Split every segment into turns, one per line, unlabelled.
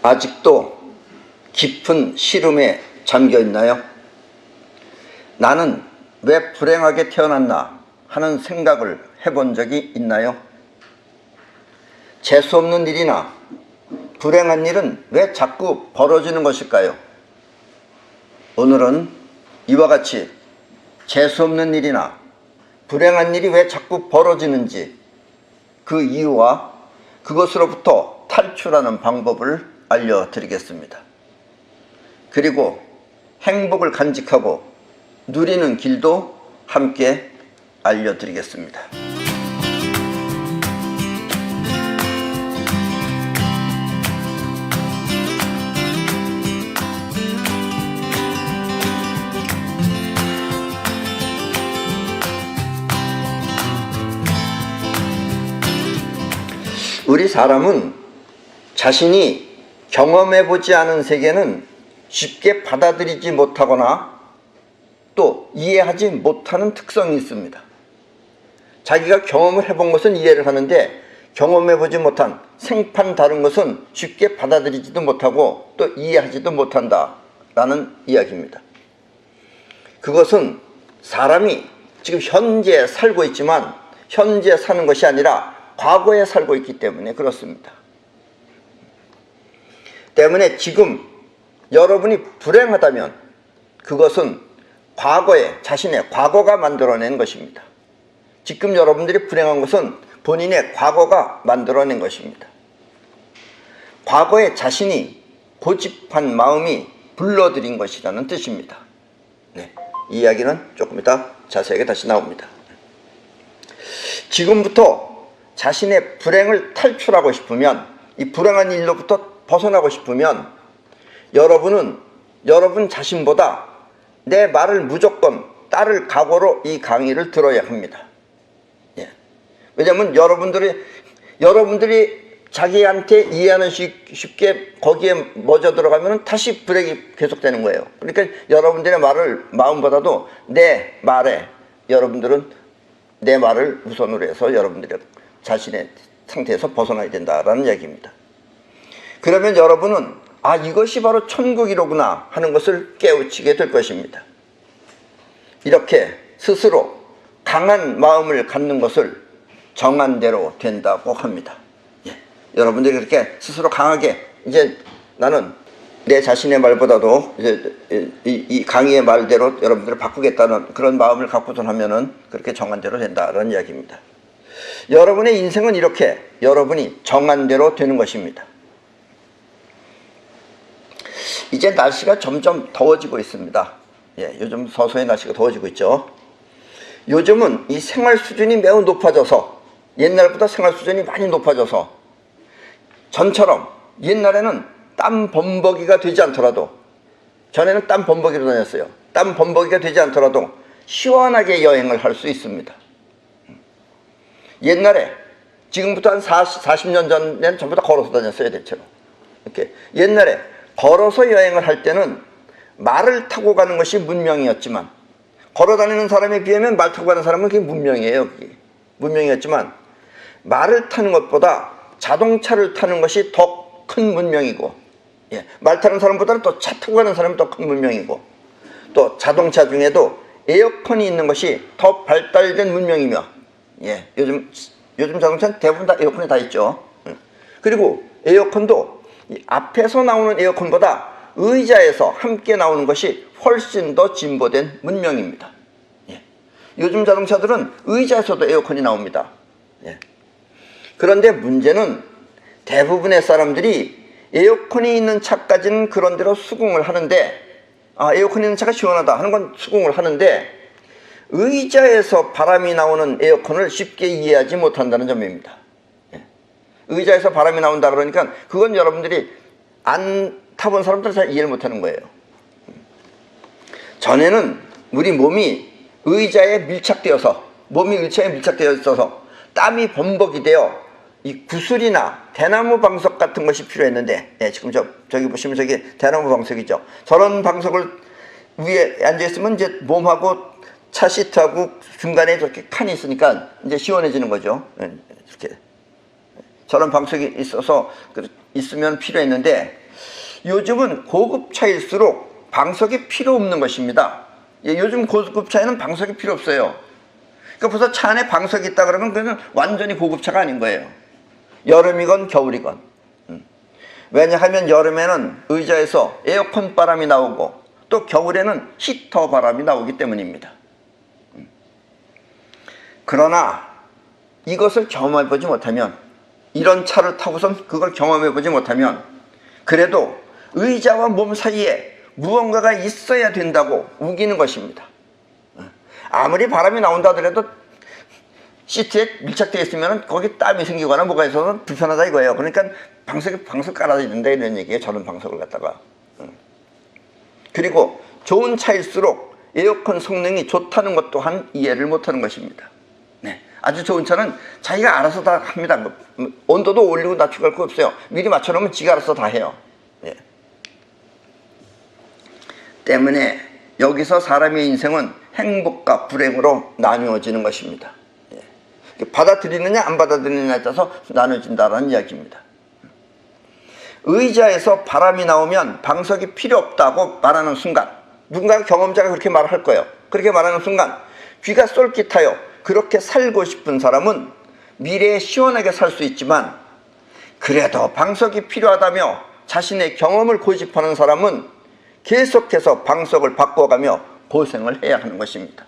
아직도 깊은 시름에 잠겨 있나요? 나는 왜 불행하게 태어났나 하는 생각을 해본 적이 있나요? 재수없는 일이나 불행한 일은 왜 자꾸 벌어지는 것일까요? 오늘은 이와 같이 재수없는 일이나 불행한 일이 왜 자꾸 벌어지는지, 그 이유와 그것으로부터 탈출하는 방법을 알려드리겠습니다. 그리고 행복을 간직하고 누리는 길도 함께 알려드리겠습니다. 우리 사람은 자신이 경험해보지 않은 세계는 쉽게 받아들이지 못하거나 또 이해하지 못하는 특성이 있습니다. 자기가 경험을 해본 것은 이해를 하는데 경험해보지 못한 생판 다른 것은 쉽게 받아들이지도 못하고 또 이해하지도 못한다라는 이야기입니다. 그것은 사람이 지금 현재 살고 있지만 현재 사는 것이 아니라 과거에 살고 있기 때문에 그렇습니다. 때문에 지금 여러분이 불행하다면 그것은 과거에 자신의 과거가 만들어낸 것입니다. 지금 여러분들이 불행한 것은 본인의 과거가 만들어낸 것입니다. 과거에 자신이 고집한 마음이 불러들인 것이라는 뜻입니다. 네, 이 이야기는 조금 이따 자세하게 다시 나옵니다. 지금부터 자신의 불행을 탈출하고 싶으면, 이 불행한 일로부터 벗어나고 싶으면 여러분은 여러분 자신보다 내 말을 무조건 따를 각오로 이 강의를 들어야 합니다. 예. 왜냐하면 여러분들이 자기한테 이해하는 쉽게 거기에 멎어 들어가면 다시 불행이 계속되는 거예요. 그러니까 여러분들의 말을 마음보다도 내 말에 여러분들은 내 말을 우선으로 해서 여러분들의 자신의 상태에서 벗어나야 된다라는 얘기입니다. 그러면 여러분은 이것이 바로 천국이로구나 하는 것을 깨우치게 될 것입니다. 이렇게 스스로 강한 마음을 갖는 것을 정한 대로 된다고 합니다. 예. 여러분들이 그렇게 스스로 강하게 이제 나는 내 자신의 말보다도 이제 이 강의의 말대로 여러분들을 바꾸겠다는 그런 마음을 갖고선 하면은 그렇게 정한 대로 된다라는 이야기입니다. 여러분의 인생은 이렇게 여러분이 정한 대로 되는 것입니다. 이제 날씨가 점점 더워지고 있습니다. 예, 요즘 서서히 날씨가 더워지고 있죠. 요즘은 이 생활 수준이 매우 높아져서, 옛날보다 생활 수준이 많이 높아져서 전처럼 옛날에는 땀 범벅이가 되지 않더라도, 전에는 땀 범벅이로 다녔어요. 땀 범벅이가 되지 않더라도 시원하게 여행을 할 수 있습니다. 옛날에, 지금부터 한 40년 전에는 전부 다 걸어서 다녔어요, 대체로. 이렇게 옛날에 걸어서 여행을 할 때는 말을 타고 가는 것이 문명이었지만, 걸어 다니는 사람에 비하면 말 타고 가는 사람은 그게 문명이에요. 그게 문명이었지만, 말을 타는 것보다 자동차를 타는 것이 더 큰 문명이고, 예, 말 타는 사람보다는 또 차 타고 가는 사람이 더 큰 문명이고, 또 자동차 중에도 에어컨이 있는 것이 더 발달된 문명이며, 예, 요즘 자동차는 대부분 다 에어컨이 다 있죠. 그리고 에어컨도 이 앞에서 나오는 에어컨보다 의자에서 함께 나오는 것이 훨씬 더 진보된 문명입니다. 예. 요즘 자동차들은 의자에서도 에어컨이 나옵니다. 예. 그런데 문제는 대부분의 사람들이 에어컨이 있는 차까지는 그런 대로 수긍을 하는데, 에어컨이 있는 차가 시원하다 하는 건 수긍을 하는데, 의자에서 바람이 나오는 에어컨을 쉽게 이해하지 못한다는 점입니다. 예. 의자에서 바람이 나온다 그러니까 그건 여러분들이 안 타본 사람들은 잘 이해를 못하는 거예요. 전에는 우리 몸이 의자에 밀착되어서 있어서 땀이 범벅이 되어 이 구슬이나 대나무 방석 같은 것이 필요했는데, 예, 지금 저기 보시면 저기 대나무 방석이죠. 저런 방석을 위에 앉아있으면 이제 몸하고 차 시트하고 중간에 저렇게 칸이 있으니까 이제 시원해지는 거죠. 이렇게 저런 방석이 있어서 있으면 필요했는데, 요즘은 고급차일수록 방석이 필요 없는 것입니다. 예, 요즘 고급차에는 방석이 필요 없어요. 그러니까 벌써 차 안에 방석이 있다 그러면 그건 완전히 고급차가 아닌 거예요. 여름이건 겨울이건. 왜냐하면 여름에는 의자에서 에어컨 바람이 나오고 또 겨울에는 히터 바람이 나오기 때문입니다. 그러나 이것을 경험해보지 못하면, 이런 차를 타고선 그걸 경험해보지 못하면 그래도 의자와 몸 사이에 무언가가 있어야 된다고 우기는 것입니다. 아무리 바람이 나온다 하더라도 시트에 밀착되어 있으면 거기 땀이 생기거나 뭐가 있어서 불편하다 이거예요. 그러니까 방석 깔아야 된다 이런 얘기예요. 저런 방석을 갖다가. 그리고 좋은 차일수록 에어컨 성능이 좋다는 것 또한 이해를 못하는 것입니다. 네, 아주 좋은 차는 자기가 알아서 다 합니다. 온도도 올리고 낮추고 할 거 없어요. 미리 맞춰놓으면 지가 알아서 다 해요. 네. 때문에 여기서 사람의 인생은 행복과 불행으로 나누어지는 것입니다. 예. 받아들이느냐 안 받아들이느냐에 따라서 나눠진다는 이야기입니다. 의자에서 바람이 나오면 방석이 필요 없다고 말하는 순간, 누군가 경험자가 그렇게 말할 거예요. 그렇게 말하는 순간 귀가 쏠깃하여 그렇게 살고 싶은 사람은 미래에 시원하게 살 수 있지만, 그래도 방석이 필요하다며 자신의 경험을 고집하는 사람은 계속해서 방석을 바꿔가며 고생을 해야 하는 것입니다.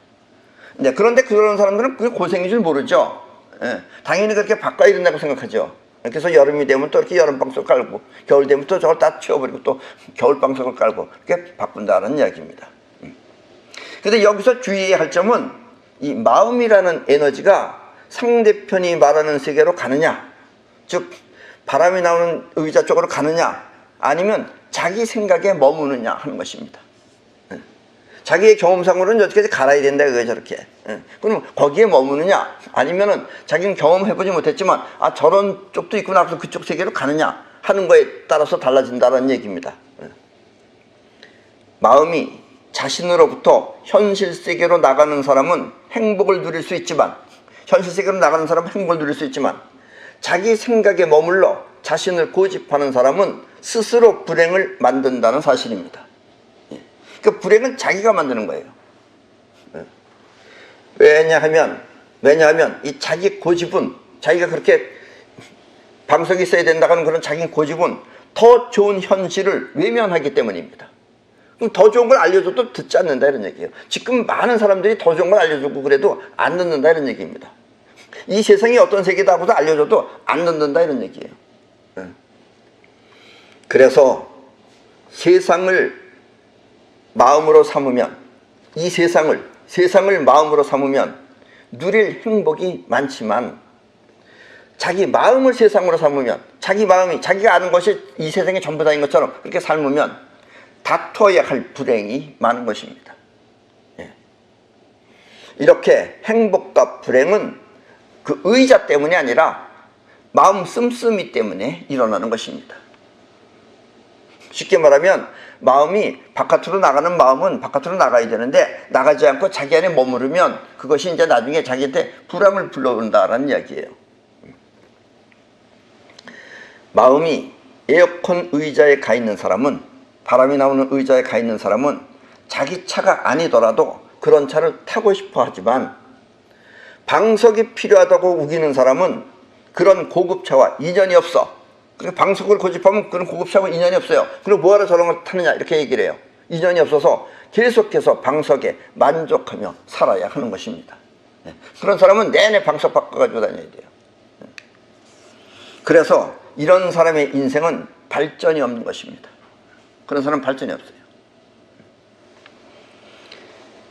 네, 그런데 그런 사람들은 그게 고생인 줄 모르죠. 예, 당연히 그렇게 바꿔야 된다고 생각하죠. 그래서 여름이 되면 또 이렇게 여름 방석 깔고, 겨울 되면 또 저걸 다 치워버리고 또 겨울 방석을 깔고 이렇게 바꾼다는 이야기입니다. 그런데 여기서 주의해야 할 점은 이 마음이라는 에너지가 상대편이 말하는 세계로 가느냐, 즉 바람이 나오는 의자 쪽으로 가느냐, 아니면 자기 생각에 머무느냐 하는 것입니다. 자기의 경험상으로는 여기까지 갈아야 된다 그거예요, 저렇게. 그럼 거기에 머무느냐, 아니면은 자기는 경험해보지 못했지만 아 저런 쪽도 있구나 하면서 그쪽 세계로 가느냐 하는 거에 따라서 달라진다는 얘기입니다. 마음이 자신으로부터 현실 세계로 나가는 사람은 행복을 누릴 수 있지만, 현실 세계로 나가는 사람은 행복을 누릴 수 있지만, 자기 생각에 머물러 자신을 고집하는 사람은 스스로 불행을 만든다는 사실입니다. 그 불행은 자기가 만드는 거예요. 왜냐하면 이 자기 고집은, 자기가 그렇게 방석이 있어야 된다고 하는 그런 자기 고집은 더 좋은 현실을 외면하기 때문입니다. 그럼 더 좋은 걸 알려줘도 듣지 않는다 이런 얘기예요. 지금 많은 사람들이 더 좋은 걸 알려주고 그래도 안 듣는다 이런 얘기입니다. 이 세상이 어떤 세계다 하고도 알려줘도 안 듣는다 이런 얘기예요. 그래서 세상을 마음으로 삼으면, 이 세상을 마음으로 삼으면 누릴 행복이 많지만, 자기 마음을 세상으로 삼으면, 자기 마음이 자기가 아는 것이 이 세상의 전부 다인 것처럼 그렇게 삶으면 다퉈야 할 불행이 많은 것입니다. 이렇게 행복과 불행은 그 의자 때문이 아니라 마음 씀씀이 때문에 일어나는 것입니다. 쉽게 말하면 마음이 바깥으로 나가는 마음은 바깥으로 나가야 되는데 나가지 않고 자기 안에 머무르면 그것이 이제 나중에 자기한테 불행을 불러온다라는 이야기예요. 마음이 에어컨 의자에 가 있는 사람은, 바람이 나오는 의자에 가 있는 사람은 자기 차가 아니더라도 그런 차를 타고 싶어 하지만, 방석이 필요하다고 우기는 사람은 그런 고급차와 인연이 없어. 그러니까 방석을 고집하면 그런 고급차하고 인연이 없어요. 그리고 뭐하러 저런 걸 타느냐 이렇게 얘기를 해요. 인연이 없어서 계속해서 방석에 만족하며 살아야 하는 것입니다. 그런 사람은 내내 방석 바꿔가지고 다녀야 돼요. 그래서 이런 사람의 인생은 발전이 없는 것입니다. 그런 사람은 발전이 없어요.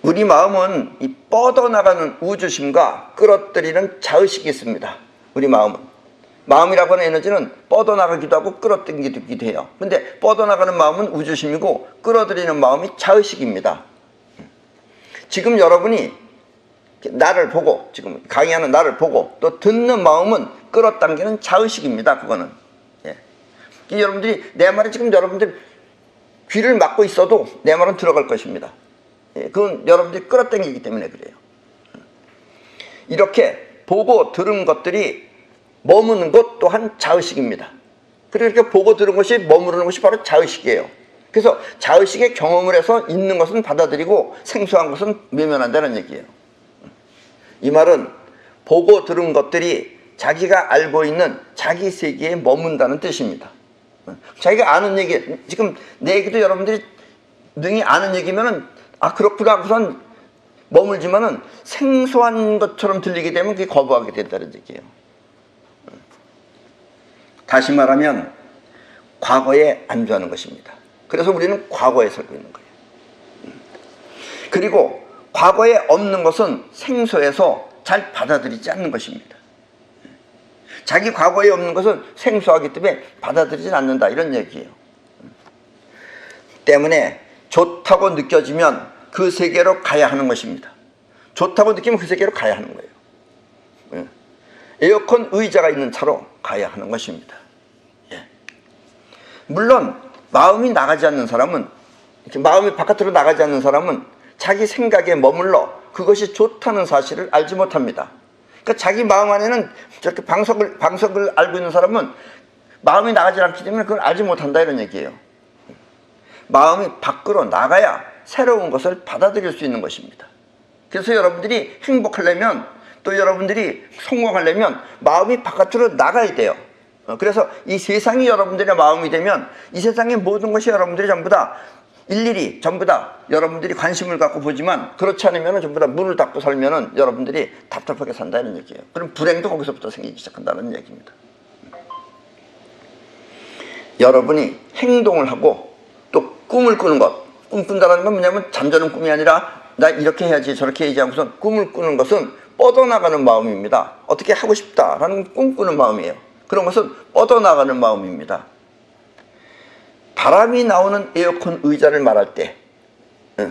우리 마음은 이 뻗어나가는 우주심과 끌어들이는 자의식이 있습니다. 우리 마음이라고 하는 에너지는 뻗어나가기도 하고 끌어당기기도 해요. 근데 뻗어나가는 마음은 우주심이고 끌어들이는 마음이 자의식입니다. 지금 여러분이 나를 보고, 지금 강의하는 나를 보고 또 듣는 마음은 끌어당기는 자의식입니다. 그거는. 여러분들이 내 말에 지금 여러분들 귀를 막고 있어도 내 말은 들어갈 것입니다. 그건 여러분들이 끌어당기기 때문에 그래요. 이렇게 보고 들은 것들이 머무는 것 또한 자의식입니다. 그리고 이렇게 보고 들은 것이 머무르는 것이 바로 자의식이에요. 그래서 자의식의 경험을 해서 있는 것은 받아들이고 생소한 것은 외면한다는 얘기예요. 이 말은 보고 들은 것들이 자기가 알고 있는 자기 세계에 머문다는 뜻입니다. 자기가 아는 얘기, 지금 내 얘기도 여러분들이 능히 아는 얘기면은 아 그렇구나 하고선 머물지만은 생소한 것처럼 들리게 되면 그게 거부하게 된다는 얘기예요. 다시 말하면 과거에 안주하는 것입니다. 그래서 우리는 과거에 살고 있는 거예요. 그리고 과거에 없는 것은 생소해서 잘 받아들이지 않는 것입니다. 자기 과거에 없는 것은 생소하기 때문에 받아들이지 않는다 이런 얘기예요. 때문에 좋다고 느껴지면 그 세계로 가야 하는 것입니다. 좋다고 느끼면 그 세계로 가야 하는 거예요. 에어컨 의자가 있는 차로 가야 하는 것입니다. 물론 마음이 나가지 않는 사람은, 마음이 바깥으로 나가지 않는 사람은 자기 생각에 머물러 그것이 좋다는 사실을 알지 못합니다. 그러니까 자기 마음 안에는 저렇게 방석을 알고 있는 사람은 마음이 나가지 않기 때문에 그걸 알지 못한다 이런 얘기예요. 마음이 밖으로 나가야 새로운 것을 받아들일 수 있는 것입니다. 그래서 여러분들이 행복하려면, 또 여러분들이 성공하려면 마음이 바깥으로 나가야 돼요. 그래서 이 세상이 여러분들의 마음이 되면 이 세상의 모든 것이 여러분들이 전부 다 일일이 전부 다 여러분들이 관심을 갖고 보지만, 그렇지 않으면 전부 다 문을 닫고 살면은 여러분들이 답답하게 산다는 얘기예요. 그럼 불행도 거기서부터 생기기 시작한다는 얘기입니다. 여러분이 행동을 하고 또 꿈을 꾸는 것, 꿈 꾼다는 건 뭐냐면 잠자는 꿈이 아니라 나 이렇게 해야지 저렇게 해야지 하고서 꿈을 꾸는 것은 뻗어나가는 마음입니다. 어떻게 하고 싶다라는 꿈 꾸는 마음이에요. 그런 것은 뻗어나가는 마음입니다. 바람이 나오는 에어컨 의자를 말할 때,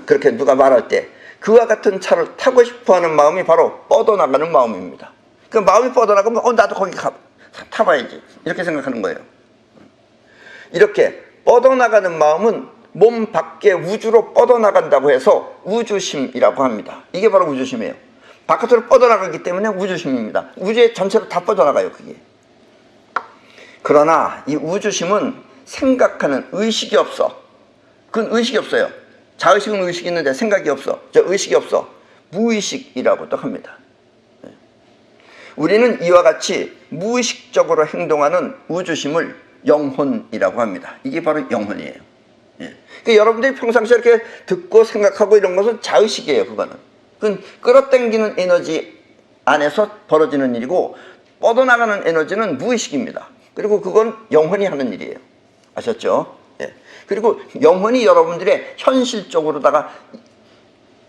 그렇게 누가 말할 때 그와 같은 차를 타고 싶어하는 마음이 바로 뻗어나가는 마음입니다. 그 마음이 뻗어나가면 나도 거기 타봐야지 이렇게 생각하는 거예요. 이렇게 뻗어나가는 마음은 몸 밖에 우주로 뻗어나간다고 해서 우주심이라고 합니다. 이게 바로 우주심이에요. 바깥으로 뻗어나가기 때문에 우주심입니다. 우주의 전체로 다 뻗어나가요, 그게. 그러나 이 우주심은 생각하는 의식이 없어. 그건 의식이 없어요. 자의식은 의식이 있는데 생각이 없어. 의식이 없어. 무의식이라고도 합니다. 우리는 이와 같이 무의식적으로 행동하는 우주심을 영혼이라고 합니다. 이게 바로 영혼이에요. 그러니까 여러분들이 평상시에 이렇게 듣고 생각하고 이런 것은 자의식이에요. 그건 끌어당기는 에너지 안에서 벌어지는 일이고, 뻗어나가는 에너지는 무의식입니다. 그리고 그건 영혼이 하는 일이에요. 아셨죠? 그리고 영혼이 여러분들의 현실적으로다가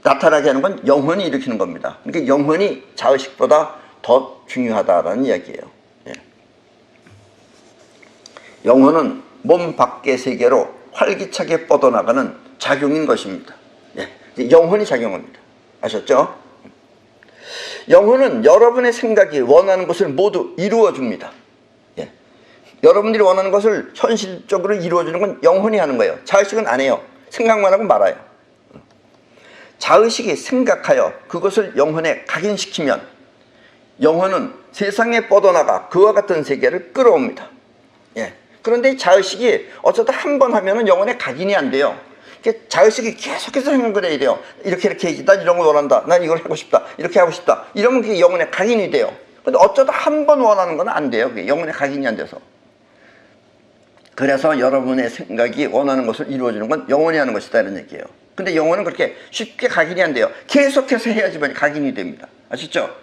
나타나게 하는 건 영혼이 일으키는 겁니다. 그러니까 영혼이 자의식보다 더 중요하다라는 이야기예요. 영혼은 몸 밖의 세계로 활기차게 뻗어나가는 작용인 것입니다. 영혼이 작용합니다. 아셨죠? 영혼은 여러분의 생각이 원하는 것을 모두 이루어줍니다. 여러분들이 원하는 것을 현실적으로 이루어주는 건 영혼이 하는 거예요. 자의식은 안 해요. 생각만 하고 말아요. 자의식이 생각하여 그것을 영혼에 각인시키면 영혼은 세상에 뻗어나가 그와 같은 세계를 끌어옵니다. 그런데 이 자의식이 어쩌다 한 번 하면은 영혼에 각인이 안 돼요. 자의식이 계속해서 생각을 해야 돼요. 이렇게 해야지. 난 이런 걸 원한다. 난 이걸 하고 싶다. 이렇게 하고 싶다. 이러면 그게 영혼에 각인이 돼요. 근데 어쩌다 한 번 원하는 건 안 돼요. 그게 영혼에 각인이 안 돼서. 그래서 여러분의 생각이 원하는 것을 이루어주는 건 영혼이 하는 것이다 이런 얘기예요. 근데 영혼은 그렇게 쉽게 각인이 안 돼요. 계속해서 해야지만 각인이 됩니다. 아시죠?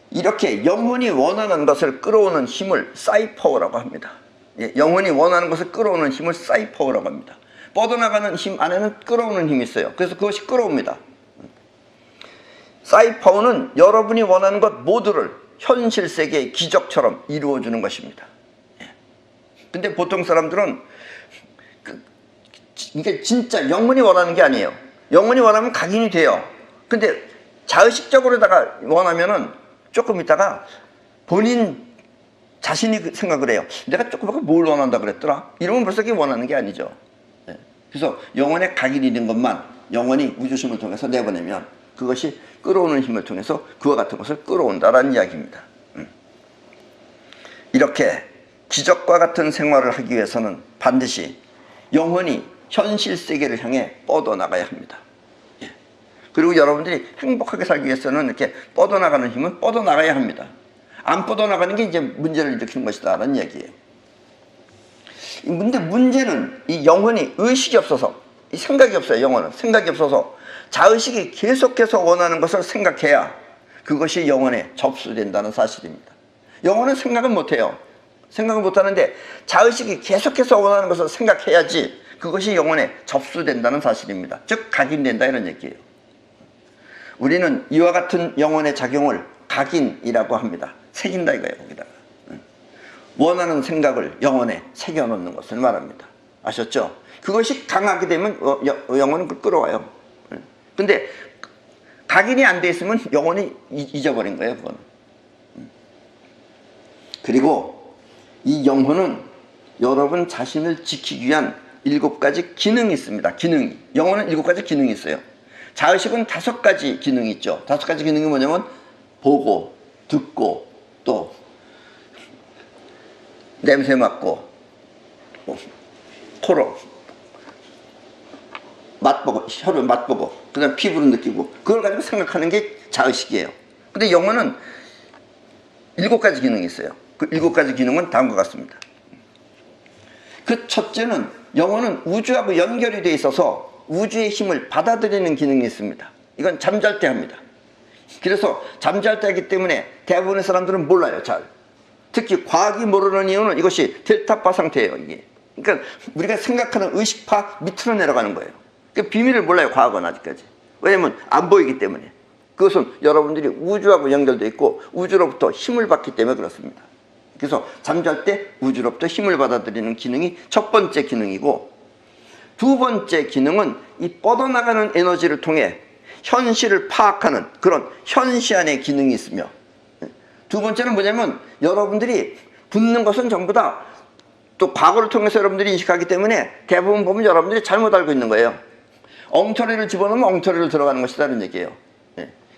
이렇게 영혼이 원하는 것을 끌어오는 힘을 사이퍼라고 합니다. 영혼이 원하는 것을 끌어오는 힘을 사이퍼라고 합니다. 뻗어나가는 힘 안에는 끌어오는 힘이 있어요. 그래서 그것이 끌어옵니다. 사이퍼는 여러분이 원하는 것 모두를 현실 세계의 기적처럼 이루어주는 것입니다. 근데 보통 사람들은 이게 진짜 영혼이 원하는 게 아니에요. 영혼이 원하면 각인이 돼요. 근데 자의식적으로다가 원하면은 조금 있다가 본인 자신이 생각을 해요. 내가 조금 아까 뭘 원한다 그랬더라? 이러면 벌써 그게 원하는 게 아니죠. 그래서 영혼에 각인이 된 것만 영혼이 우주심을 통해서 내보내면 그것이 끌어오는 힘을 통해서 그와 같은 것을 끌어온다라는 이야기입니다. 이렇게 기적과 같은 생활을 하기 위해서는 반드시 영혼이 현실 세계를 향해 뻗어나가야 합니다. 예. 그리고 여러분들이 행복하게 살기 위해서는 이렇게 뻗어나가는 힘은 뻗어나가야 합니다. 안 뻗어나가는 게 이제 문제를 일으키는 것이다 라는 얘기예요. 근데 문제는 이 영혼이 의식이 없어서, 이 생각이 없어요. 영혼은 생각이 없어서 자의식이 계속해서 원하는 것을 생각해야 그것이 영혼에 접수된다는 사실입니다. 영혼은 생각은 못해요. 생각은 못하는데 자의식이 계속해서 원하는 것을 생각해야지 그것이 영혼에 접수된다는 사실입니다. 즉 각인된다 이런 얘기예요. 우리는 이와 같은 영혼의 작용을 각인이라고 합니다. 새긴다 이거예요. 거기다가 원하는 생각을 영혼에 새겨놓는 것을 말합니다. 아셨죠? 그것이 강하게 되면 영혼은 끌어와요. 근데 각인이 안 돼 있으면 영혼이 잊어버린 거예요. 그거는. 그리고 이 영혼은 여러분 자신을 지키기 위한 7가지 기능이 있습니다. 기능이. 영혼은 7가지 기능이 있어요. 자의식은 5가지 기능이 있죠. 5가지 기능이 뭐냐면 보고, 듣고, 또 냄새 맡고, 코로 맛보고, 혀로 맛보고, 그 다음 피부로 느끼고, 그걸 가지고 생각하는 게 자의식이에요. 근데 영혼은 7가지 기능이 있어요. 그 7가지 기능은 다음과 같습니다. 그 첫째는 영혼은 우주하고 연결이 되어 있어서 우주의 힘을 받아들이는 기능이 있습니다. 이건 잠잘 때 합니다. 그래서 잠잘 때 하기 때문에 대부분의 사람들은 몰라요. 잘. 특히 과학이 모르는 이유는 이것이 델타파 상태예요. 이게. 그러니까 우리가 생각하는 의식파 밑으로 내려가는 거예요. 그 비밀을 몰라요. 과학은 아직까지. 왜냐면 안 보이기 때문에. 그것은 여러분들이 우주하고 연결되어 있고 우주로부터 힘을 받기 때문에 그렇습니다. 그래서 잠잘 때 우주로부터 힘을 받아들이는 기능이 첫 번째 기능이고, 두 번째 기능은 이 뻗어나가는 에너지를 통해 현실을 파악하는 그런 현시안의 기능이 있으며, 두 번째는 뭐냐면 여러분들이 붙는 것은 전부 다 또 과거를 통해서 여러분들이 인식하기 때문에 대부분 보면 여러분들이 잘못 알고 있는 거예요. 엉터리를 집어넣으면 엉터리로 들어가는 것이다는 얘기예요.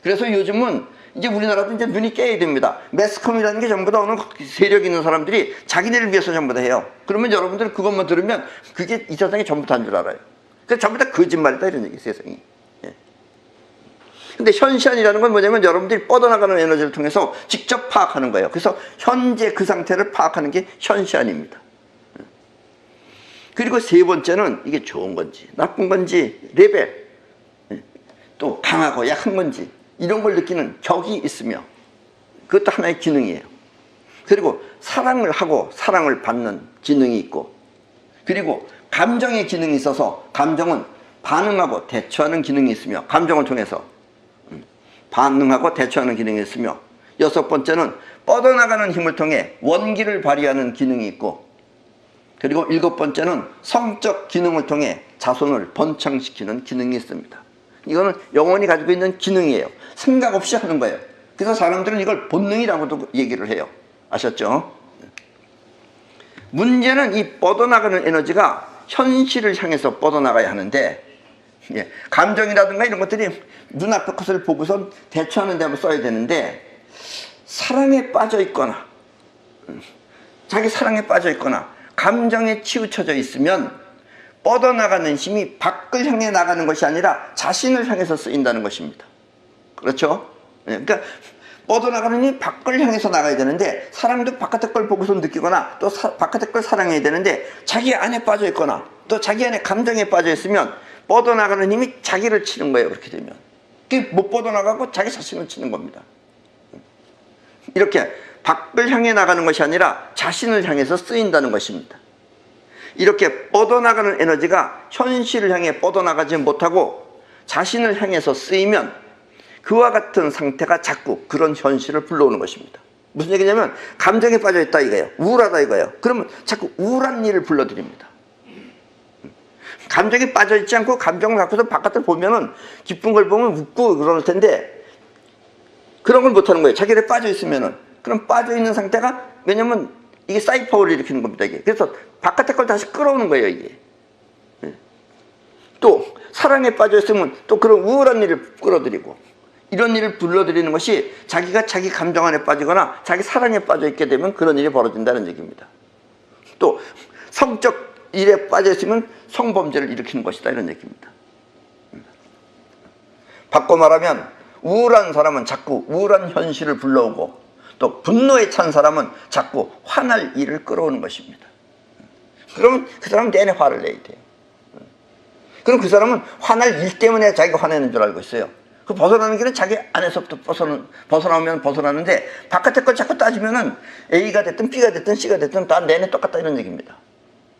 그래서 요즘은 이제 우리나라도 이제 눈이 깨야 됩니다. 매스컴이라는 게 전부 다 어느 세력 있는 사람들이 자기네를 위해서 전부 다 해요. 그러면 여러분들 그것만 들으면 그게 이 세상이 전부 다인 줄 알아요. 그래서 전부 다 거짓말이다 이런 얘기, 세상이. 근데 현시안이라는 건 뭐냐면 여러분들이 뻗어나가는 에너지를 통해서 직접 파악하는 거예요. 그래서 현재 그 상태를 파악하는 게 현시안입니다. 그리고 세 번째는 이게 좋은 건지 나쁜 건지 레벨, 또 강하고 약한 건지 이런 걸 느끼는 격이 있으며, 그것도 하나의 기능이에요. 그리고 사랑을 하고 사랑을 받는 기능이 있고, 그리고 감정의 기능이 있어서 감정은 반응하고 대처하는 기능이 있으며, 감정을 통해서 반응하고 대처하는 기능이 있으며, 여섯 번째는 뻗어나가는 힘을 통해 원기를 발휘하는 기능이 있고, 그리고 일곱 번째는 성적 기능을 통해 자손을 번창시키는 기능이 있습니다. 이거는 영혼이 가지고 있는 기능이에요. 생각 없이 하는 거예요. 그래서 사람들은 이걸 본능이라고도 얘기를 해요. 아셨죠? 문제는 이 뻗어나가는 에너지가 현실을 향해서 뻗어나가야 하는데, 감정이라든가 이런 것들이 눈앞의 것을 보고선 대처하는 데 한번 써야 되는데, 사랑에 빠져 있거나 자기 사랑에 빠져 있거나 감정에 치우쳐져 있으면 뻗어나가는 힘이 밖을 향해 나가는 것이 아니라 자신을 향해서 쓰인다는 것입니다. 그렇죠? 그러니까 뻗어나가는 힘이 밖을 향해서 나가야 되는데, 사람도 바깥의 걸 보고서 느끼거나 또 바깥의 걸 사랑해야 되는데, 자기 안에 빠져 있거나 또 자기 안에 감정에 빠져 있으면 뻗어나가는 힘이 자기를 치는 거예요. 그렇게 되면 못 뻗어나가고 자기 자신을 치는 겁니다. 이렇게 밖을 향해 나가는 것이 아니라 자신을 향해서 쓰인다는 것입니다. 이렇게 뻗어나가는 에너지가 현실을 향해 뻗어나가지 못하고 자신을 향해서 쓰이면 그와 같은 상태가 자꾸 그런 현실을 불러오는 것입니다. 무슨 얘기냐면 감정에 빠져있다 이거예요. 우울하다 이거예요. 그러면 자꾸 우울한 일을 불러들입니다. 감정에 빠져있지 않고 감정을 갖고서 바깥을 보면은 기쁜 걸 보면 웃고 그럴 텐데, 그런 걸 못하는 거예요. 자기를 빠져있으면은. 그럼 빠져있는 상태가, 왜냐면 이게 사이퍼를 일으키는 겁니다. 이게. 그래서 바깥의 걸 다시 끌어오는 거예요. 이게. 또 사랑에 빠져있으면 또 그런 우울한 일을 끌어들이고, 이런 일을 불러들이는 것이 자기가 자기 감정 안에 빠지거나 자기 사랑에 빠져있게 되면 그런 일이 벌어진다는 얘기입니다. 또 성적 일에 빠져 있으면 성범죄를 일으키는 것이다, 이런 얘기입니다. 바꿔 말하면 우울한 사람은 자꾸 우울한 현실을 불러오고, 또 분노에 찬 사람은 자꾸 화날 일을 끌어오는 것입니다. 그러면 그 사람은 내내 화를 내야 돼요. 그럼 그 사람은 화날 일 때문에 자기가 화내는 줄 알고 있어요. 그 벗어나는 길은 자기 안에서부터 벗어나오면 벗어나는데, 바깥의 걸 자꾸 따지면은 A가 됐든 B가 됐든 C가 됐든 다 내내 똑같다, 이런 얘기입니다.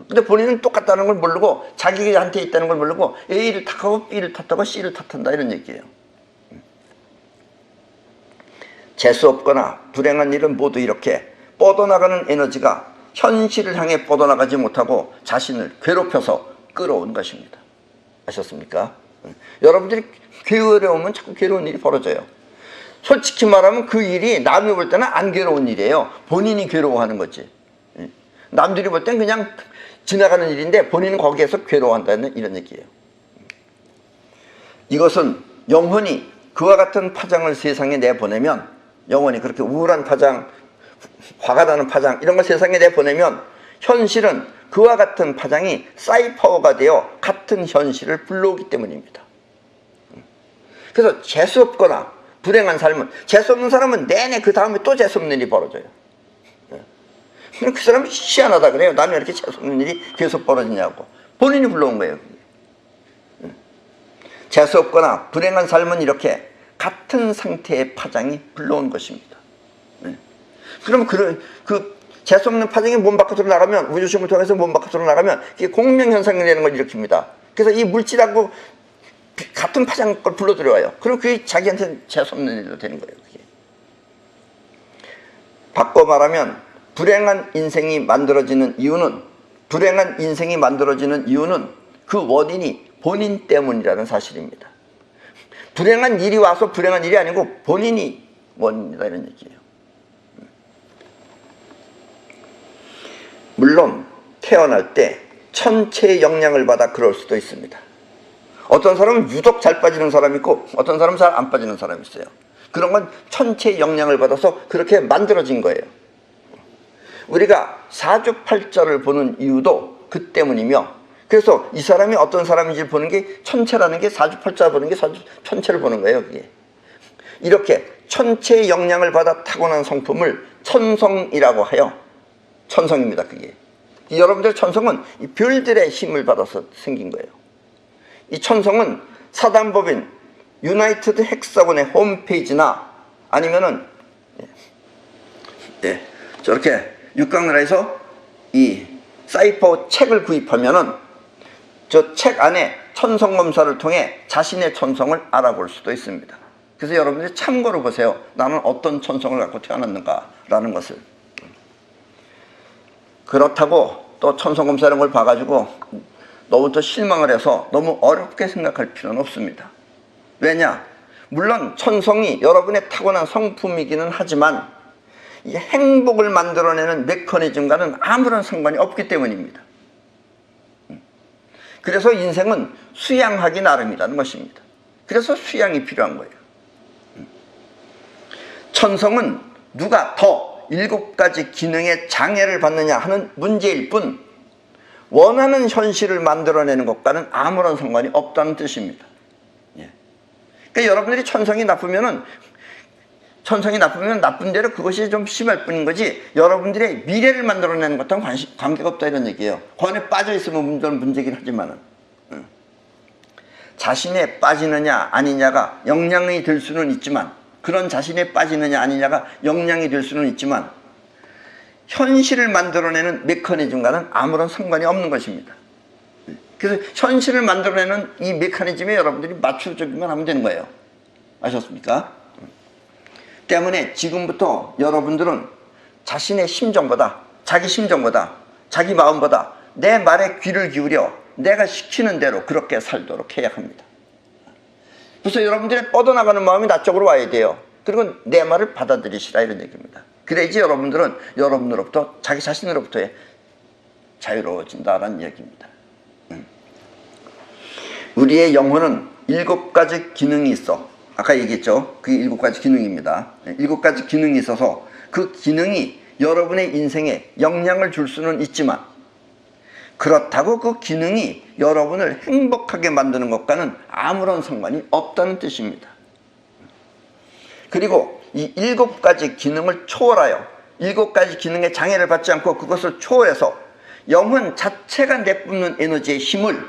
근데 본인은 똑같다는 걸 모르고, 자기한테 있다는 걸 모르고 A를 탓하고 B를 탓하고 C를 탓한다, 이런 얘기예요. 재수없거나 불행한 일은 모두 이렇게 뻗어나가는 에너지가 현실을 향해 뻗어나가지 못하고 자신을 괴롭혀서 끌어온 것입니다. 아셨습니까? 여러분들이 괴로우면 자꾸 괴로운 일이 벌어져요. 솔직히 말하면 그 일이 남이 볼 때는 안 괴로운 일이에요. 본인이 괴로워하는 거지. 남들이 볼 땐 그냥 지나가는 일인데 본인은 거기에서 괴로워한다는 이런 얘기예요. 이것은 영혼이 그와 같은 파장을 세상에 내보내면, 영혼이 그렇게 우울한 파장, 화가 나는 파장, 이런 걸 세상에 내보내면 현실은 그와 같은 파장이 사이퍼가 되어 같은 현실을 불러오기 때문입니다. 그래서 재수없거나 불행한 삶은, 재수없는 사람은 내내 그 다음에 또 재수없는 일이 벌어져요. 그 사람이 희한하다 그래요. 나는 왜 이렇게 재수없는 일이 계속 벌어지냐고. 본인이 불러온 거예요. 재수없거나 불행한 삶은 이렇게 같은 상태의 파장이 불러온 것입니다. 그럼 그 재수없는 파장이 몸 바깥으로 나가면, 우주심을 통해서 몸 바깥으로 나가면 이게 공명현상이 되는 걸 일으킵니다. 그래서 이 물질하고 같은 파장 걸 불러 들여와요. 그럼 그게 자기한테 재수없는 일로 되는 거예요. 그게. 바꿔 말하면 불행한 인생이 만들어지는 이유는 그 원인이 본인 때문이라는 사실입니다. 불행한 일이 와서 불행한 일이 아니고 본인이 원인이다, 이런 얘기예요. 물론 태어날 때 천체의 영향을 받아 그럴 수도 있습니다. 어떤 사람은 유독 잘 빠지는 사람이 있고 어떤 사람은 잘 안 빠지는 사람이 있어요. 그런 건 천체의 영향을 받아서 그렇게 만들어진 거예요. 우리가 사주팔자를 보는 이유도 그 때문이며, 그래서 이 사람이 어떤 사람인지 보는 게 천체라는 게, 사주팔자 보는 게 천체를 보는 거예요. 그게. 이렇게 천체의 영향을 받아 타고난 성품을 천성이라고 하여, 천성입니다. 그게. 여러분들 천성은 이 별들의 힘을 받아서 생긴 거예요. 이 천성은 사단법인 유나이티드 헥사곤의 홈페이지나 아니면은 저렇게 육각나라에서 이 사이퍼 책을 구입하면은 저 책 안에 천성 검사를 통해 자신의 천성을 알아볼 수도 있습니다. 그래서 여러분들이 참고로 보세요. 나는 어떤 천성을 갖고 태어났는가라는 것을. 그렇다고 또 천성 검사 이런 걸 봐가지고 너무 또 실망을 해서 너무 어렵게 생각할 필요는 없습니다. 왜냐? 물론 천성이 여러분의 타고난 성품이기는 하지만 이 행복을 만들어내는 메커니즘과는 아무런 상관이 없기 때문입니다. 그래서 인생은 수양하기 나름이라는 것입니다. 그래서 수양이 필요한 거예요. 천성은 누가 더 7가지 기능의 장애를 받느냐 하는 문제일 뿐, 원하는 현실을 만들어내는 것과는 아무런 상관이 없다는 뜻입니다. 그러니까 여러분들이 천성이 나쁘면 나쁜 대로 그것이 좀 심할 뿐인 거지, 여러분들의 미래를 만들어내는 것과는 관계가 없다, 이런 얘기예요. 그 안에 빠져 있으면 문제긴 하지만은 자신에 빠지느냐 아니냐가 영향이 될 수는 있지만, 그런 자신에 빠지느냐 아니냐가 영향이 될 수는 있지만 현실을 만들어내는 메커니즘과는 아무런 상관이 없는 것입니다. 그래서 현실을 만들어내는 이 메커니즘에 여러분들이 맞추적이만 하면 되는 거예요. 아셨습니까? 때문에 지금부터 여러분들은 자신의 심정보다, 자기 마음보다 내 말에 귀를 기울여 내가 시키는 대로 그렇게 살도록 해야 합니다. 그래서 여러분들의 뻗어나가는 마음이 나 쪽으로 와야 돼요. 그리고 내 말을 받아들이시라, 이런 얘기입니다. 그래야지 여러분들은 여러분으로부터, 자기 자신으로부터의 자유로워진다라는 얘기입니다. 우리의 영혼은 7가지 기능이 있어. 아까 얘기했죠. 그게 7가지 기능입니다. 7가지 기능이 있어서 그 기능이 여러분의 인생에 영향을 줄 수는 있지만 그렇다고 그 기능이 여러분을 행복하게 만드는 것과는 아무런 상관이 없다는 뜻입니다. 그리고 이 7가지 기능을 초월하여 7가지 기능의 장애를 받지 않고 그것을 초월해서 영혼 자체가 내뿜는 에너지의 힘을,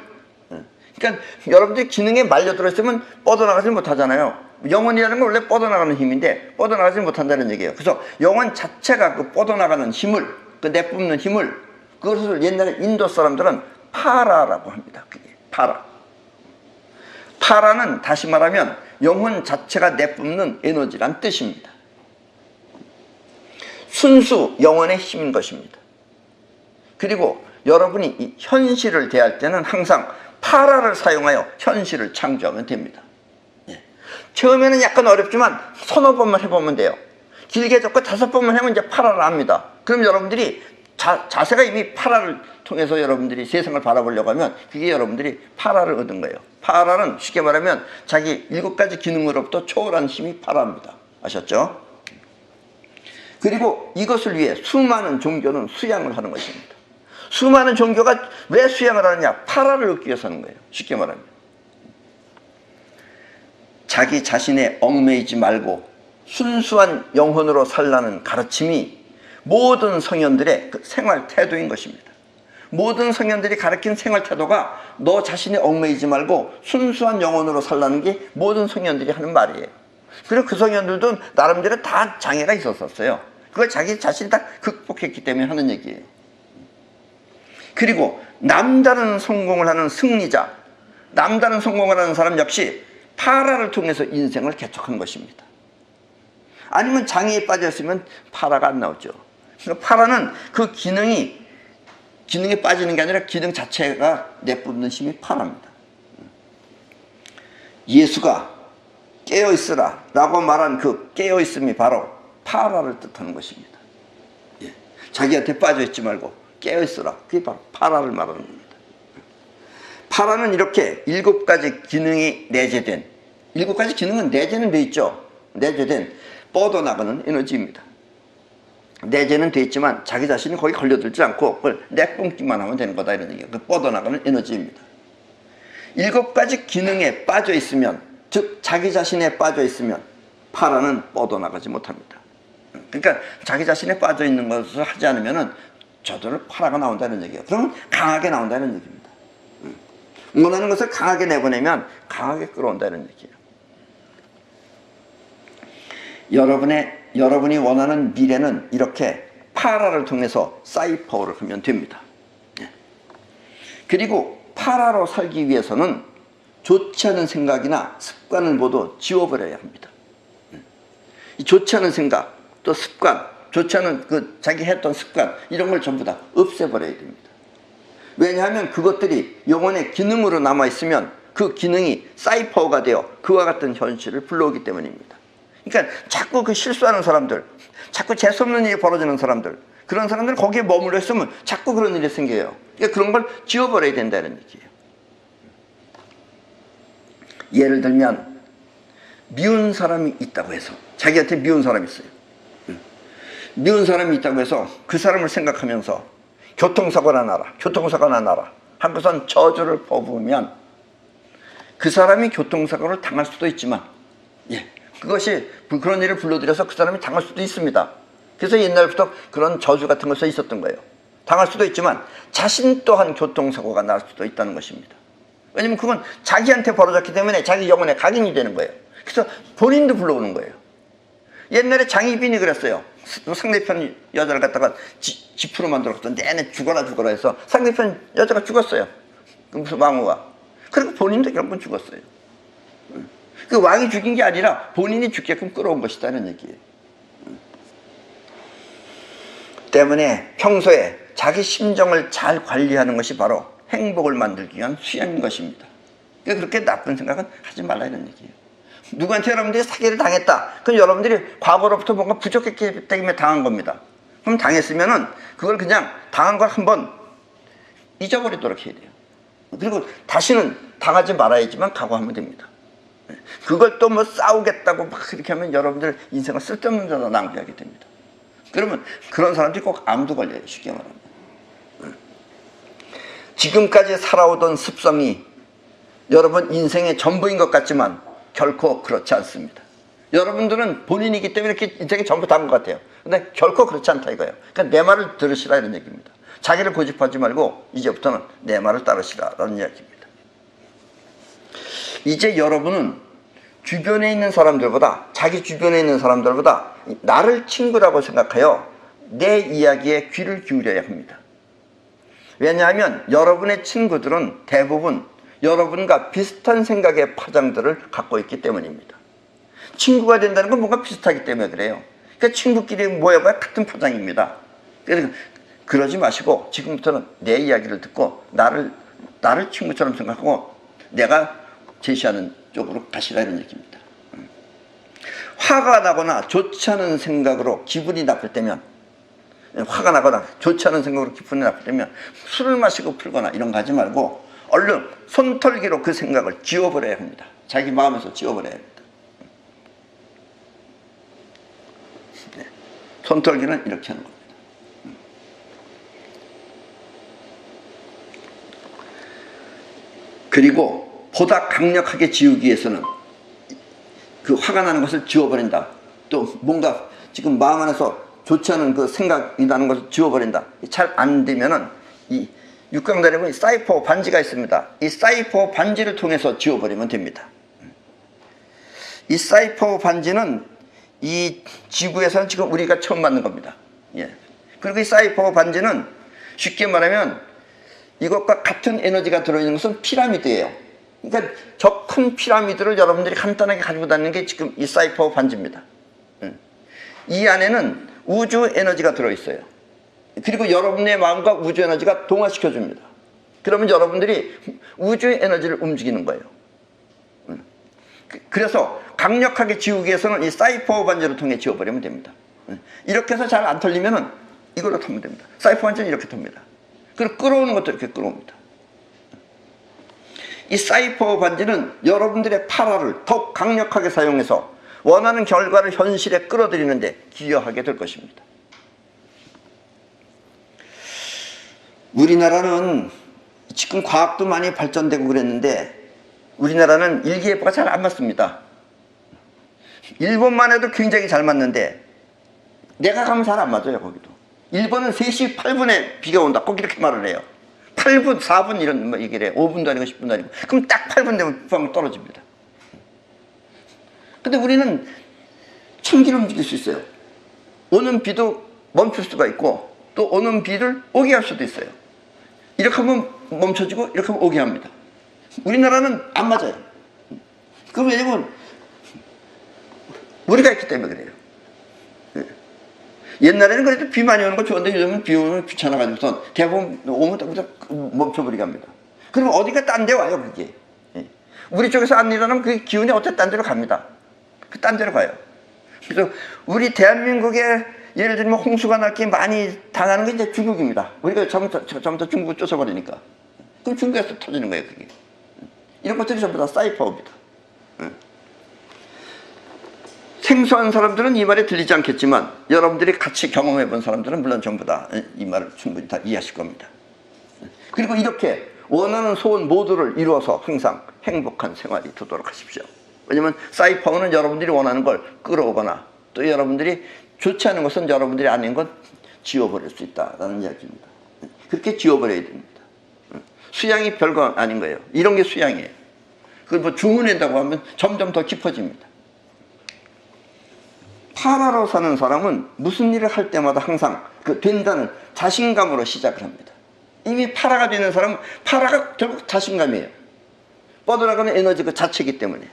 그러니까 여러분들이 기능에 말려들어 있으면 뻗어나가지 못하잖아요. 영혼이라는 건 원래 뻗어나가는 힘인데 뻗어나가지 못한다는 얘기예요. 그래서 영혼 자체가 그 뻗어나가는 힘을, 그 내뿜는 힘을, 그것을 옛날에 인도 사람들은 파라라고 합니다. 그게 파라. 파라는 다시 말하면 영혼 자체가 내뿜는 에너지란 뜻입니다. 순수 영혼의 힘인 것입니다. 그리고 여러분이 이 현실을 대할 때는 항상 파라를 사용하여 현실을 창조하면 됩니다. 처음에는 약간 어렵지만 서너 번만 해보면 돼요. 길게 잡고 5번만 하면 이제 파라를 압니다. 그럼 여러분들이 자세가 이미 파라를 통해서 여러분들이 세상을 바라보려고 하면 그게 여러분들이 파라를 얻은 거예요. 파라는 쉽게 말하면 자기 7가지 기능으로부터 초월한 힘이 파라입니다. 아셨죠? 그리고 이것을 위해 수많은 종교는 수양을 하는 것입니다. 수많은 종교가 왜 수양을 하느냐? 파라를 얻기 위해서 하는 거예요. 쉽게 말하면. 자기 자신에 얽매이지 말고 순수한 영혼으로 살라는 가르침이 모든 성현들의 그 생활 태도인 것입니다. 모든 성현들이 가르친 생활 태도가 너 자신에 얽매이지 말고 순수한 영혼으로 살라는 게 모든 성현들이 하는 말이에요. 그리고 그 성현들도 나름대로 다 장애가 있었어요. 그걸 자기 자신이 다 극복했기 때문에 하는 얘기예요. 그리고 남다른 성공을 하는 승리자, 남다른 성공을 하는 사람 역시 파라를 통해서 인생을 개척한 것입니다. 아니면 장애에 빠졌으면 파라가 안 나오죠. 그러니까 파라는 그 기능에 빠지는 게 아니라 기능 자체가 내뿜는 힘이 파라입니다. 예수가 깨어있으라 라고 말한 그 깨어있음이 바로 파라를 뜻하는 것입니다. 자기한테 빠져있지 말고 깨어있으라, 그게 바로 파라를 말하는 겁니다. 파라는 이렇게 7가지 기능이 내재된, 7가지 기능은 내재는 돼 있죠. 내재된 뻗어나가는 에너지입니다. 내재는 돼 있지만 자기 자신이 거기 걸려들지 않고 그걸 내뿜기만 하면 되는 거다, 이런 얘기예요. 그 뻗어나가는 에너지입니다. 7가지 기능에 빠져 있으면, 즉 자기 자신에 빠져 있으면 파라는 뻗어나가지 못합니다. 그러니까 자기 자신에 빠져 있는 것을 하지 않으면 저절로 파라가 나온다는 얘기예요. 그러면 강하게 나온다는 얘기입니다. 원하는 것을 강하게 내보내면 강하게 끌어온다는 얘기예요. 여러분이 원하는 미래는 이렇게 파라를 통해서 사이퍼를 하면 됩니다. 그리고 파라로 살기 위해서는 좋지 않은 생각이나 습관을 모두 지워버려야 합니다. 이 좋지 않은 생각, 또 습관, 좋지 않은 자기 했던 습관, 이런 걸 전부 다 없애버려야 됩니다. 왜냐하면 그것들이 영혼의 기능으로 남아있으면 그 기능이 사이퍼가 되어 그와 같은 현실을 불러오기 때문입니다. 그러니까 자꾸 그 실수하는 사람들, 자꾸 재수없는 일이 벌어지는 사람들, 그런 사람들 거기에 머물러 있으면 자꾸 그런 일이 생겨요. 그러니까 그런 걸 지워버려야 된다는 얘기예요. 예를 들면 미운 사람이 있다고 해서, 자기한테 미운 사람이 있어요. 미운 사람이 있다고 해서 그 사람을 생각하면서 교통사고나 나라 하고선 저주를 퍼부으면 그 사람이 교통사고를 당할 수도 있지만, 그것이 그런 일을 불러들여서 그 사람이 당할 수도 있습니다. 그래서 옛날부터 그런 저주 같은 것이 있었던 거예요. 당할 수도 있지만 자신 또한 교통사고가 날 수도 있다는 것입니다. 왜냐면 그건 자기한테 벌어졌기 때문에 자기 영혼에 각인이 되는 거예요. 그래서 본인도 불러오는 거예요. 옛날에 장희빈이 그랬어요. 상대편 여자를 갖다가 지프로 만들었어. 내내 죽어라 해서 상대편 여자가 죽었어요. 무슨 왕후가. 그리고 본인도 결국은 죽었어요. 그 왕이 죽인 게 아니라 본인이 죽게끔 끌어온 것이다는 얘기예요. 때문에 평소에 자기 심정을 잘 관리하는 것이 바로 행복을 만들기 위한 수양인 것입니다. 그러니까 그렇게 나쁜 생각은 하지 말라, 이런 얘기예요. 누구한테 여러분들이 사기를 당했다. 그럼 여러분들이 과거로부터 뭔가 부족했기 때문에 당한 겁니다. 그럼 당했으면은 그걸 그냥 당한 걸 한번 잊어버리도록 해야 돼요. 그리고 다시는 당하지 말아야지만 각오하면 됩니다. 그걸 또 뭐 싸우겠다고 막 그렇게 하면 여러분들 인생을 쓸데없는 데다 낭비하게 됩니다. 그러면 그런 사람들이 꼭 암도 걸려요, 쉽게 말하면. 지금까지 살아오던 습성이 여러분 인생의 전부인 것 같지만 결코 그렇지 않습니다. 여러분들은 본인이기 때문에 이렇게 인생이 전부 다인 것 같아요. 근데 결코 그렇지 않다 이거예요. 그러니까 내 말을 들으시라 이런 얘기입니다. 자기를 고집하지 말고 이제부터는 내 말을 따르시라라는 이야기입니다. 이제 여러분은 주변에 있는 사람들보다, 자기 주변에 있는 사람들보다 나를 친구라고 생각하여 내 이야기에 귀를 기울여야 합니다. 왜냐하면 여러분의 친구들은 대부분 여러분과 비슷한 생각의 파장들을 갖고 있기 때문입니다. 친구가 된다는 건 뭔가 비슷하기 때문에 그래요. 그러니까 친구끼리 모여봐야 같은 파장입니다. 그래서 그러지 마시고 지금부터는 내 이야기를 듣고 나를 친구처럼 생각하고 내가 제시하는 쪽으로 가시라 이런 얘기입니다. 화가 나거나 좋지 않은 생각으로 기분이 나쁠 때면, 화가 나거나 좋지 않은 생각으로 기분이 나쁠 때면 술을 마시고 풀거나 이런 거 하지 말고 얼른 손털기로 그 생각을 지워버려야 합니다. 자기 마음에서 지워버려야 합니다. 네. 손털기는 이렇게 하는 겁니다. 그리고 보다 강력하게 지우기 위해서는 그 화가 나는 것을 지워버린다. 또 뭔가 지금 마음 안에서 좋지 않은 그 생각이 나는 것을 지워버린다. 잘 안 되면은 이 육강단에 보면 사이퍼 반지가 있습니다. 이 사이퍼 반지를 통해서 지워버리면 됩니다. 이 사이퍼 반지는 이 지구에서는 지금 우리가 처음 만든 겁니다. 예. 그리고 이 사이퍼 반지는 쉽게 말하면 이것과 같은 에너지가 들어있는 것은 피라미드예요. 그러니까 저 큰 피라미드를 여러분들이 간단하게 가지고 다니는 게 지금 이 사이퍼 반지입니다. 이 안에는 우주 에너지가 들어있어요. 그리고 여러분의 마음과 우주 에너지가 동화시켜 줍니다. 그러면 여러분들이 우주 에너지를 움직이는 거예요. 그래서 강력하게 지우기 위해서는 이 사이퍼 반지를 통해 지워버리면 됩니다. 이렇게 해서 잘 안 털리면은 이걸로 털면 됩니다. 사이퍼 반지는 이렇게 텁니다. 그리고 끌어오는 것도 이렇게 끌어옵니다. 이 사이퍼 반지는 여러분들의 파라를 더욱 강력하게 사용해서 원하는 결과를 현실에 끌어들이는데 기여하게 될 것입니다. 우리나라는 지금 과학도 많이 발전되고 그랬는데 우리나라는 일기예보가 잘 안 맞습니다. 일본만 해도 굉장히 잘 맞는데 내가 가면 잘 안 맞아요. 거기도. 일본은 3시 8분에 비가 온다 꼭 이렇게 말을 해요. 8분 4분 이런 얘기를 해요. 5분도 아니고 10분도 아니고. 그럼 딱 8분 되면 뻥 떨어집니다. 근데 우리는 천기를 움직일 수 있어요. 오는 비도 멈출 수가 있고 또 오는 비를 오게 할 수도 있어요. 이렇게 하면 멈춰지고 이렇게 하면 오게 합니다. 우리나라는 안 맞아요. 그럼 왜냐면 우리가 있기 때문에 그래요. 옛날에는 그래도 비 많이 오는 거 좋은데 요즘은 비 오면 귀찮아가지고서 대부분 오면 멈춰버리게 합니다. 그러면 어디가 딴 데 와요 그게. 우리 쪽에서 안 일어나면 그 기운이 어째 딴 데로 갑니다. 그 딴 데로 가요. 그래서 우리 대한민국에 예를 들면 홍수가 날게 많이 당하는 게 이제 중국입니다. 우리가 전부터 중국을 쫓아버리니까. 그럼 중국에서 터지는 거예요 그게. 이런 것들이 전부 다 사이퍼입니다. 생소한 사람들은 이 말이 들리지 않겠지만 여러분들이 같이 경험해 본 사람들은 물론 전부 다 이 말을 충분히 다 이해하실 겁니다. 그리고 이렇게 원하는 소원 모두를 이루어서 항상 행복한 생활이 되도록 하십시오. 왜냐하면 사이퍼는 여러분들이 원하는 걸 끌어오거나 또 여러분들이 좋지 않은 것은 여러분들이 아닌 건 지워버릴 수 있다는 이야기입니다. 그렇게 지워버려야 됩니다. 수양이 별거 아닌 거예요. 이런 게 수양이에요. 그걸 뭐 주문한다고 하면 점점 더 깊어집니다. 파라로 사는 사람은 무슨 일을 할 때마다 항상 그 된다는 자신감으로 시작을 합니다. 이미 파라가 되는 사람은 파라가 결국 자신감이에요. 뻗어나가는 에너지 그 자체이기 때문에.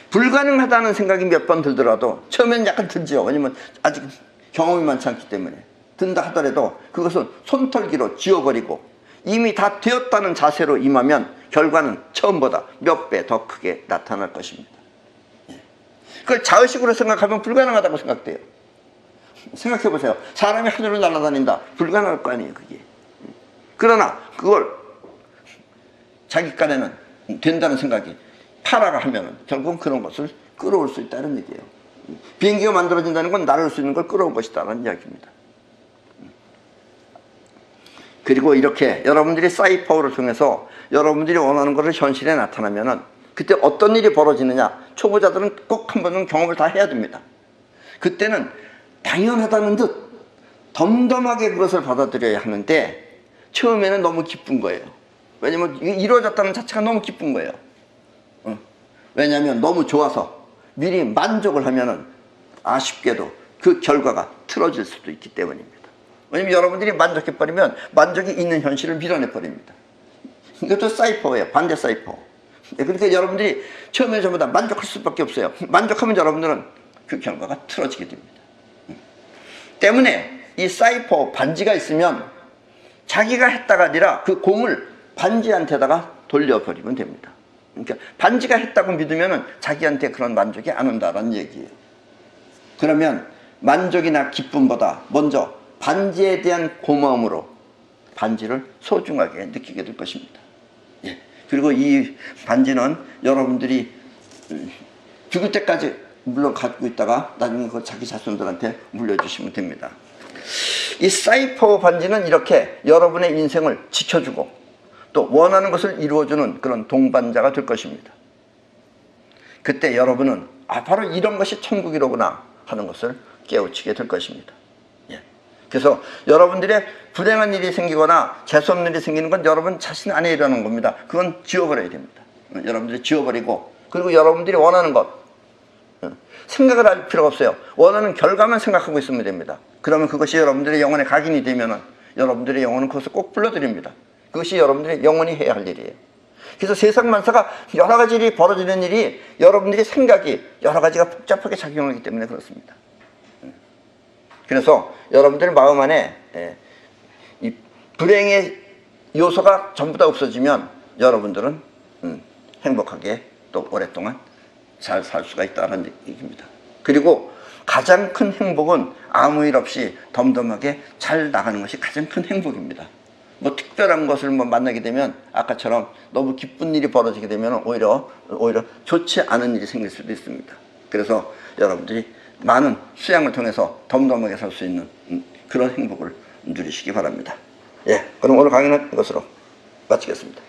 불가능하다는 생각이 몇 번 들더라도 처음엔 약간 들지요. 왜냐면 아직 경험이 많지 않기 때문에. 든다 하더라도 그것은 손털기로 지워버리고 이미 다 되었다는 자세로 임하면 결과는 처음보다 몇 배 더 크게 나타날 것입니다. 그걸 자의식으로 생각하면 불가능하다고 생각돼요. 생각해보세요. 사람이 하늘을 날아다닌다. 불가능할 거 아니에요 그게. 그러나 그걸 자기 깐에는 된다는 생각이 파라가 하면은 결국은 그런 것을 끌어올 수 있다는 얘기예요. 비행기가 만들어진다는 건 날을 수 있는 걸 끌어온 것이다라는 이야기입니다. 그리고 이렇게 여러분들이 사이퍼를 통해서 여러분들이 원하는 것을 현실에 나타나면은 그때 어떤 일이 벌어지느냐, 초보자들은 꼭 한 번은 경험을 다 해야 됩니다. 그때는 당연하다는 듯 덤덤하게 그것을 받아들여야 하는데 처음에는 너무 기쁜 거예요. 왜냐면 이루어졌다는 자체가 너무 기쁜 거예요. 왜냐하면 너무 좋아서 미리 만족을 하면은 아쉽게도 그 결과가 틀어질 수도 있기 때문입니다. 왜냐면 여러분들이 만족해버리면 만족이 있는 현실을 밀어내버립니다. 이것도 사이퍼예요. 반대 사이퍼. 그러니까 여러분들이 처음에 전부 다 만족할 수밖에 없어요. 만족하면 여러분들은 그 결과가 틀어지게 됩니다. 때문에 이 사이퍼 반지가 있으면 자기가 했다가 아니라 그 공을 반지한테다가 돌려버리면 됩니다. 그러니까 반지가 했다고 믿으면 자기한테 그런 만족이 안 온다라는 얘기예요. 그러면 만족이나 기쁨보다 먼저 반지에 대한 고마움으로 반지를 소중하게 느끼게 될 것입니다. 예. 그리고 이 반지는 여러분들이 죽을 때까지 물론 가지고 있다가 나중에 그걸 자기 자손들한테 물려주시면 됩니다. 이 사이퍼 반지는 이렇게 여러분의 인생을 지켜주고 또 원하는 것을 이루어주는 그런 동반자가 될 것입니다. 그때 여러분은 바로 이런 것이 천국이로구나 하는 것을 깨우치게 될 것입니다. 예. 그래서 여러분들의 불행한 일이 생기거나 재수없는 일이 생기는 건 여러분 자신 안에 일어나는 겁니다. 그건 지워버려야 됩니다. 여러분들이 지워버리고, 그리고 여러분들이 원하는 것 생각을 할 필요가 없어요. 원하는 결과만 생각하고 있으면 됩니다. 그러면 그것이 여러분들의 영혼의 각인이 되면 여러분들의 영혼은 그것을 꼭 불러드립니다. 그것이 여러분들이 영원히 해야 할 일이에요. 그래서 세상 만사가 여러 가지 일이 벌어지는 일이 여러분들의 생각이 여러 가지가 복잡하게 작용하기 때문에 그렇습니다. 그래서 여러분들 마음 안에 이 불행의 요소가 전부 다 없어지면 여러분들은 행복하게 또 오랫동안 잘 살 수가 있다는 얘기입니다. 그리고 가장 큰 행복은 아무 일 없이 덤덤하게 잘 나가는 것이 가장 큰 행복입니다. 뭐 특별한 것을 만나게 되면 아까처럼 너무 기쁜 일이 벌어지게 되면 오히려 좋지 않은 일이 생길 수도 있습니다. 그래서 여러분들이 많은 수양을 통해서 덤덤하게 살 수 있는 그런 행복을 누리시기 바랍니다. 예, 그럼 오늘 강의는 이것으로 마치겠습니다.